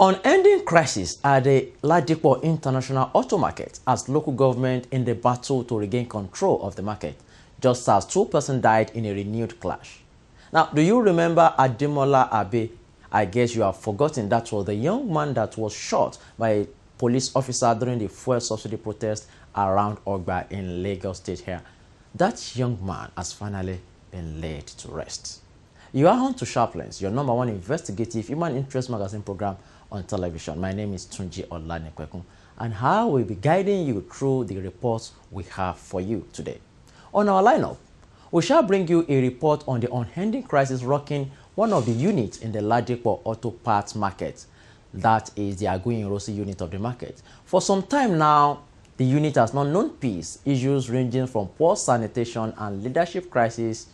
Unending crisis at the Ladipo International Auto Market as local government in the battle to regain control of the market, just as 2 persons died in a renewed clash. Now, do you remember Ademola Abe? I guess you have forgotten that was the young man that was shot by a police officer during the fuel subsidy protest around Ogba in Lagos State here. That young man has finally been laid to rest. You are on to Sharplenstv, your #1 investigative human interest magazine program on television. My name is Tunji Olanikwekun, and I will be guiding you through the reports we have for you today. On our lineup, we shall bring you a report on the unending crisis rocking one of the units in the Ladipo auto parts market. That is the Aguiyi-Ironsi unit of the market. For some time now, the unit has not known peace. Issues ranging from poor sanitation and leadership crisis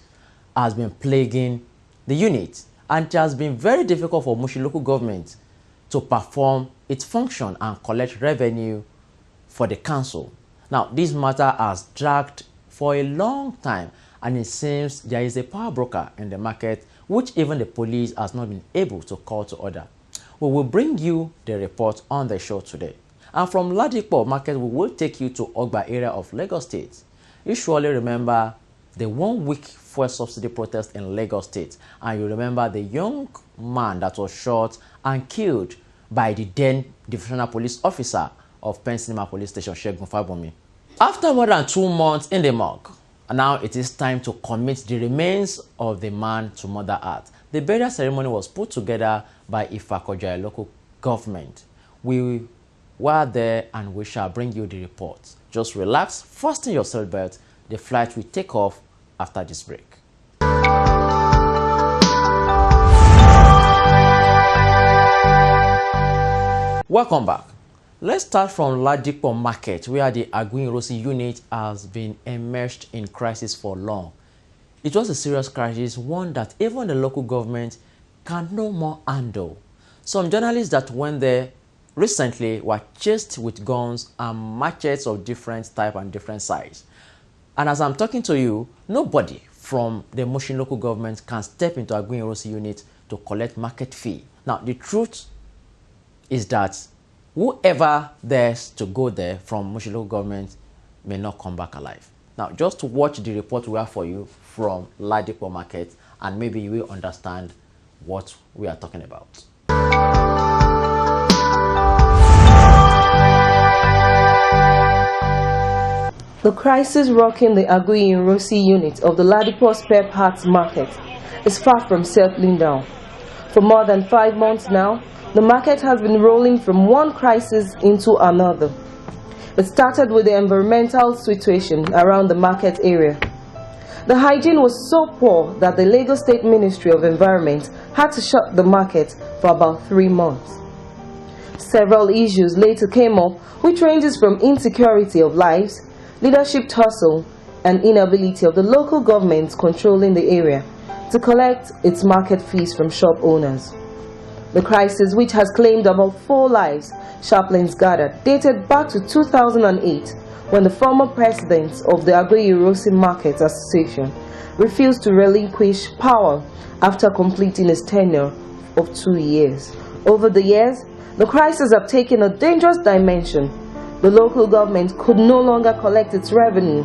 has been plaguing the unit, and it has been very difficult for Mushin local government to perform its function and collect revenue for the council. Now, this matter has dragged for a long time, and it seems there is a power broker in the market which even the police has not been able to call to order. We will bring you the report on the show today. And from Ladipo market, we will take you to Ogba area of Lagos State. You surely remember the 1-week fuel subsidy protest in Lagos State, and you remember the young man that was shot and killed by the then divisional police officer of Pensinema Police Station, Segun Fabomi. After more than 2 months in the morgue, now it is time to commit the remains of the man to Mother Earth. The burial ceremony was put together by Ifakoja local government. We were there and we shall bring you the report. Just relax, fasten your seatbelt. The flight will take off after this break. Welcome back. Let's start from Ladipo market, where the Aguiyi-Ironsi unit has been immersed in crisis for long. It was a serious crisis, one that even the local government can no more handle. Some journalists that went there recently were chased with guns and machetes of different type and different size. And as I'm talking to you, nobody from the Mushin local government can step into Aguiyi-Ironsi unit to collect market fee. Now, the truth is that whoever dares to go there from Mushin local government may not come back alive. Now, just watch the report we have for you from Ladipo market, and maybe you will understand what we are talking about. The crisis rocking the Aguiyi-Ironsi unit of the Ladipo spare parts market is far from settling down. For more than 5 months now, the market has been rolling from one crisis into another. It started with the environmental situation around the market area. The hygiene was so poor that the Lagos State Ministry of Environment had to shut the market for about 3 months. Several issues later came up, which ranges from insecurity of lives, leadership tussle, and inability of the local government controlling the area to collect its market fees from shop owners. The crisis, which has claimed about 4 lives, Sharplenstv gathered, dated back to 2008, when the former president of the Aguiyi-Ironsi Market Association refused to relinquish power after completing his tenure of 2 years. Over the years, the crisis have taken a dangerous dimension. The local government could no longer collect its revenue.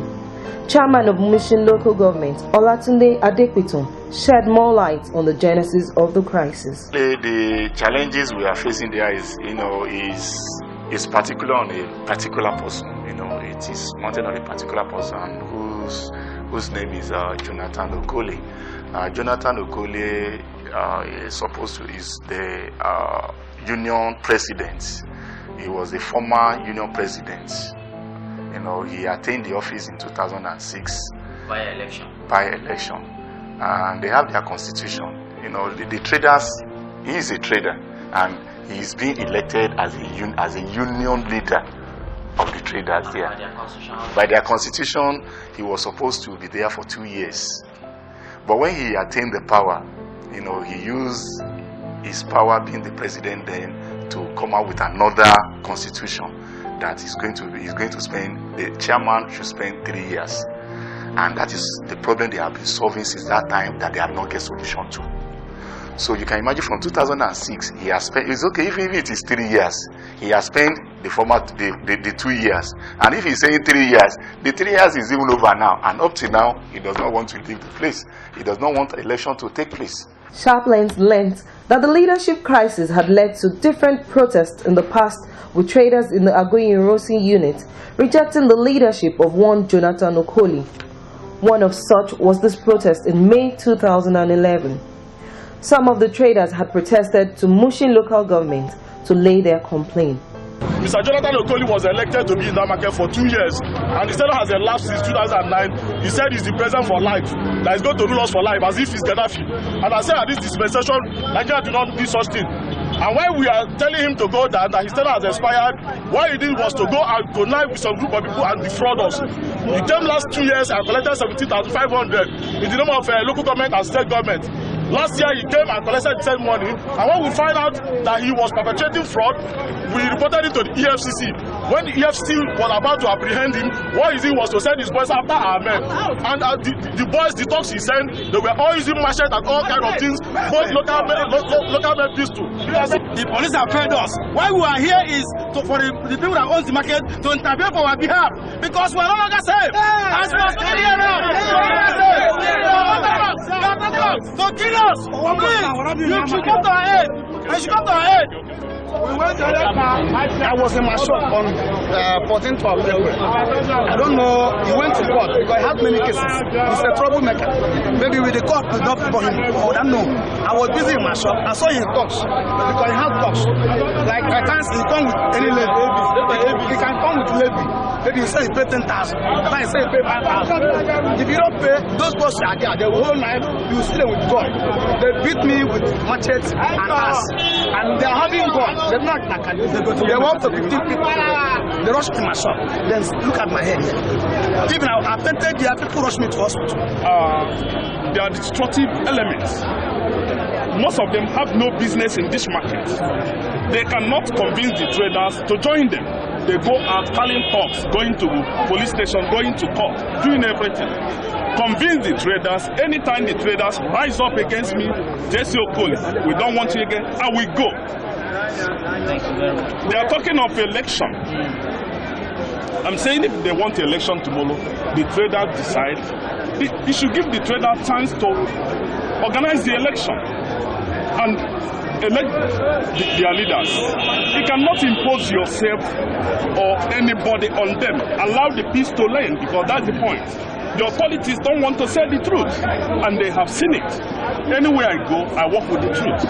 Chairman of Mushin local government, Olatunde Adepiton, shed more light on the genesis of the crisis. The challenges we are facing there is particular on a particular person. It is mounted on a particular person whose name is Jonathan Okole. Jonathan Okole is the union president. He was the former union president. He attained the office in 2006 By election. And they have their constitution. The traders, he is a trader, and he is being elected as a union leader of the traders there. By their constitution, he was supposed to be there for 2 years. But when he attained the power, he used his power, being the president then, to come out with another constitution that he's going to spend, the chairman should spend 3 years. And that is the problem they have been solving since that time that they have not get solution to. So you can imagine from 2006, he has spent, it's okay, even if it is 3 years, he has spent the 2 years. And if he's saying 3 years, the 3 years is even over now. And up to now, he does not want to leave the place. He does not want the election to take place. Sharplenstv learned that the leadership crisis had led to different protests in the past, with traders in the Agui-Ironsi unit rejecting the leadership of one Jonathan Okoli. One of such was this protest in May 2011. Some of the traders had protested to Mushin local government to lay their complaint. Mr. Jonathan Okoli was elected to be in that market for 2 years, and instead of has elapsed since 2009, he said he's the president for life, that he's going to rule us for life as if he's Gaddafi. And I said at this dispensation, Nigeria do not do such thing. And when we are telling him to go down, that his tenure has expired, what he did was to go and connive with some group of people and defraud us. He came last 2 years and collected 17,500 in the name of local government and state government. Last year he came and collected the same money, and when we find out that he was perpetrating fraud, we reported it to the EFCC. When the EFCC was about to apprehend him, what he did was to send his boys after our men. And the boys, the dogs he sent, they were all using machete and all kind of things, both local men pistol. The police have failed us. Why we are here is for the people that own the market to intervene for our behalf, because we are no longer safe. As we are standing here now, so kill us, please. You should come to our aid. You should come to our aid. I was in my shop on 14th of April. I don't know, he went to court because he had many cases. He's a troublemaker. Maybe with the court could not for him. I don't know. I was busy in my shop. I saw him talk because he had talks. Like at times he come with any lady. He can come with lady. Maybe he say he pay 10,000. Then he say he pay 5,000. If you don't pay, those boys are there. They will hold knife. You see them with gun. They beat me with machetes and ass. And they are having gun. They're not like they want to 15 people. They rush to my shop. Then look at my head here. Even I painted there, people rush me to hospital. They are destructive elements. Most of them have no business in this market. They cannot convince the traders to join them. They go out calling talks, going to police station, going to court, doing everything. Convince the traders. Anytime the traders rise up against me, Jesse Okoli, we don't want you again, I will go. They are talking of election. I'm saying if they want election tomorrow, the trader decide. They should give the trader a chance to organize the election and elect their leaders. You cannot impose yourself or anybody on them. Allow the peace to reign, because that's the point. The authorities don't want to say the truth, and they have seen it. Anywhere I go, I work with the truth.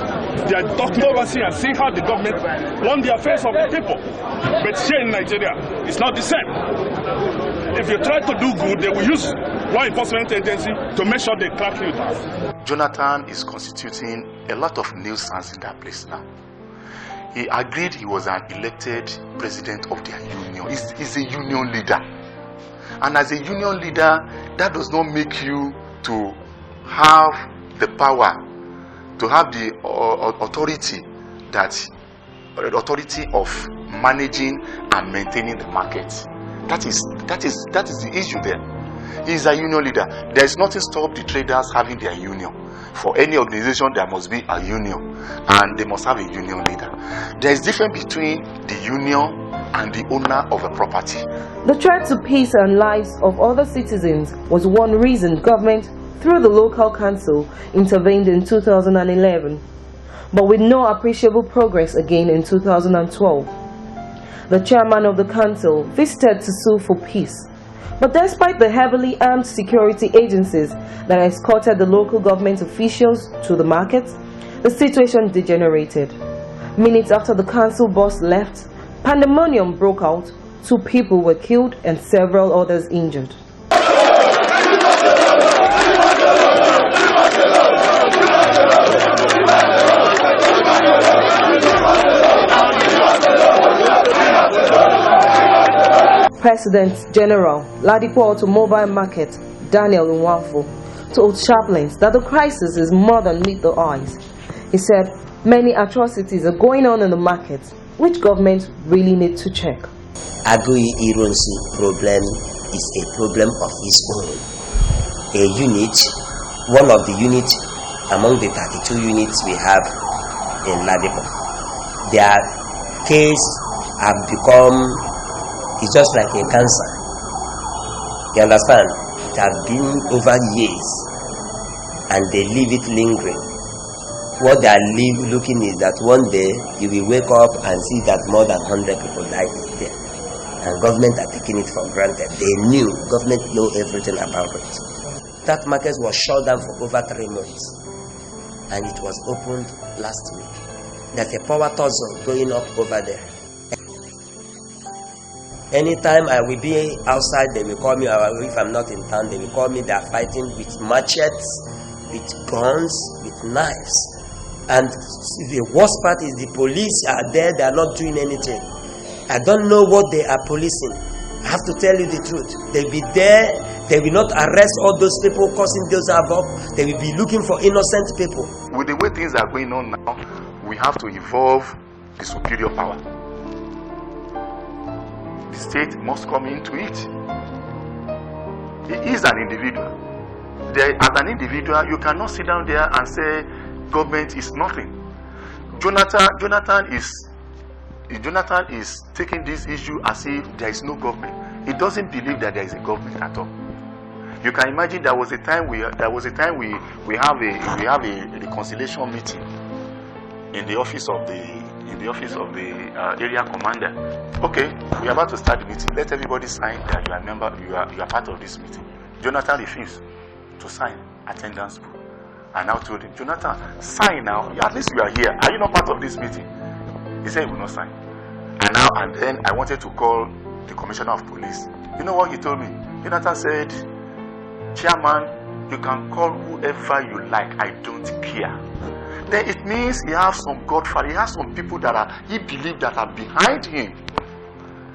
They are talking overseas and see how the government run the affairs of the people. But here in Nigeria, it's not the same. If you try to do good, they will use law enforcement agency to make sure they crack you down. Jonathan is constituting a lot of nuisance in that place now. He agreed he was an elected president of their union. He's a union leader. And as a union leader, that does not make you to have the power, to have the authority of managing and maintaining the market. That is the issue there. He is a union leader. There is nothing stop the traders having their union. For any organization, there must be a union, and they must have a union leader. There is difference between the union and the owner of a property. The threat to peace and lives of other citizens was one reason government, through the local council, intervened in 2011, but with no appreciable progress again in 2012. The chairman of the council visited to sue for peace, but despite the heavily armed security agencies that escorted the local government officials to the market, the situation degenerated. Minutes after the council boss left, pandemonium broke out. 2 people were killed and several others injured. President General Ladipo Automobile Market Daniel Nwafo told Sharplenstv that the crisis is more than meet the eyes. He said many atrocities are going on in the market, which government really need to check. Agui-Ironsi problem is a problem of its own. A unit, one of the units among the 32 units we have in Ladipo. Their case have become, it's just like a cancer. You understand? It has been over years and they leave it lingering. What they are looking is that one day you will wake up and see that more than 100 people died there. And government are taking it for granted. They knew, government know everything about it. That market was shut down for over 3 months. And it was opened last week. There's a power tussle going up over there. Anytime I will be outside, they will call me, or if I'm not in town, they will call me. They are fighting with machetes, with guns, with knives. And the worst part is the police are there, they are not doing anything. I don't know what they are policing. I have to tell you the truth. They will be there, they will not arrest all those people causing those havoc. They will be looking for innocent people. With the way things are going on now, we have to evolve the superior power. The state must come into it. He is an individual. As an individual, you cannot sit down there and say government is nothing. Jonathan is taking this issue as if there is no government. He doesn't believe that there is a government at all. You can imagine there was a time we have a reconciliation meeting in the office of the area commander. Okay, we are about to start the meeting. Let everybody sign that you are a member, you are part of this meeting. Jonathan refused to sign attendance book. I now told him, Jonathan, sign now. At least you are here. Are you not part of this meeting? He said he will not sign. And then I wanted to call the commissioner of police. You know what he told me? Jonathan said, Chairman, you can call whoever you like. I don't care. Then it means he has some godfather. He has some people he believes that are behind him,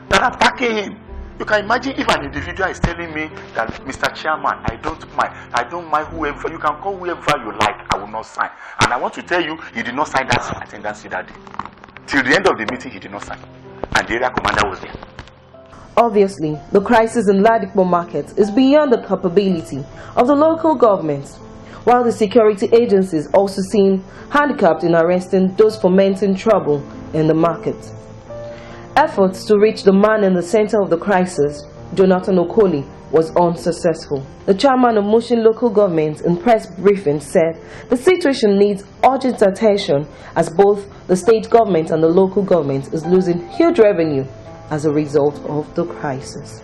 that are backing him. You can imagine if an individual is telling me that, Mr. Chairman, I don't mind whoever, you can call whoever you like, I will not sign. And I want to tell you, he did not sign that attendance that day. Till the end of the meeting, he did not sign. And the area commander was there. Obviously, the crisis in Ladipo market is beyond the capability of the local government, while the security agencies also seem handicapped in arresting those fomenting trouble in the market. Efforts to reach the man in the center of the crisis, Jonathan Okoli, was unsuccessful. The chairman of Mushin local government in press briefing said the situation needs urgent attention as both the state government and the local government is losing huge revenue as a result of the crisis.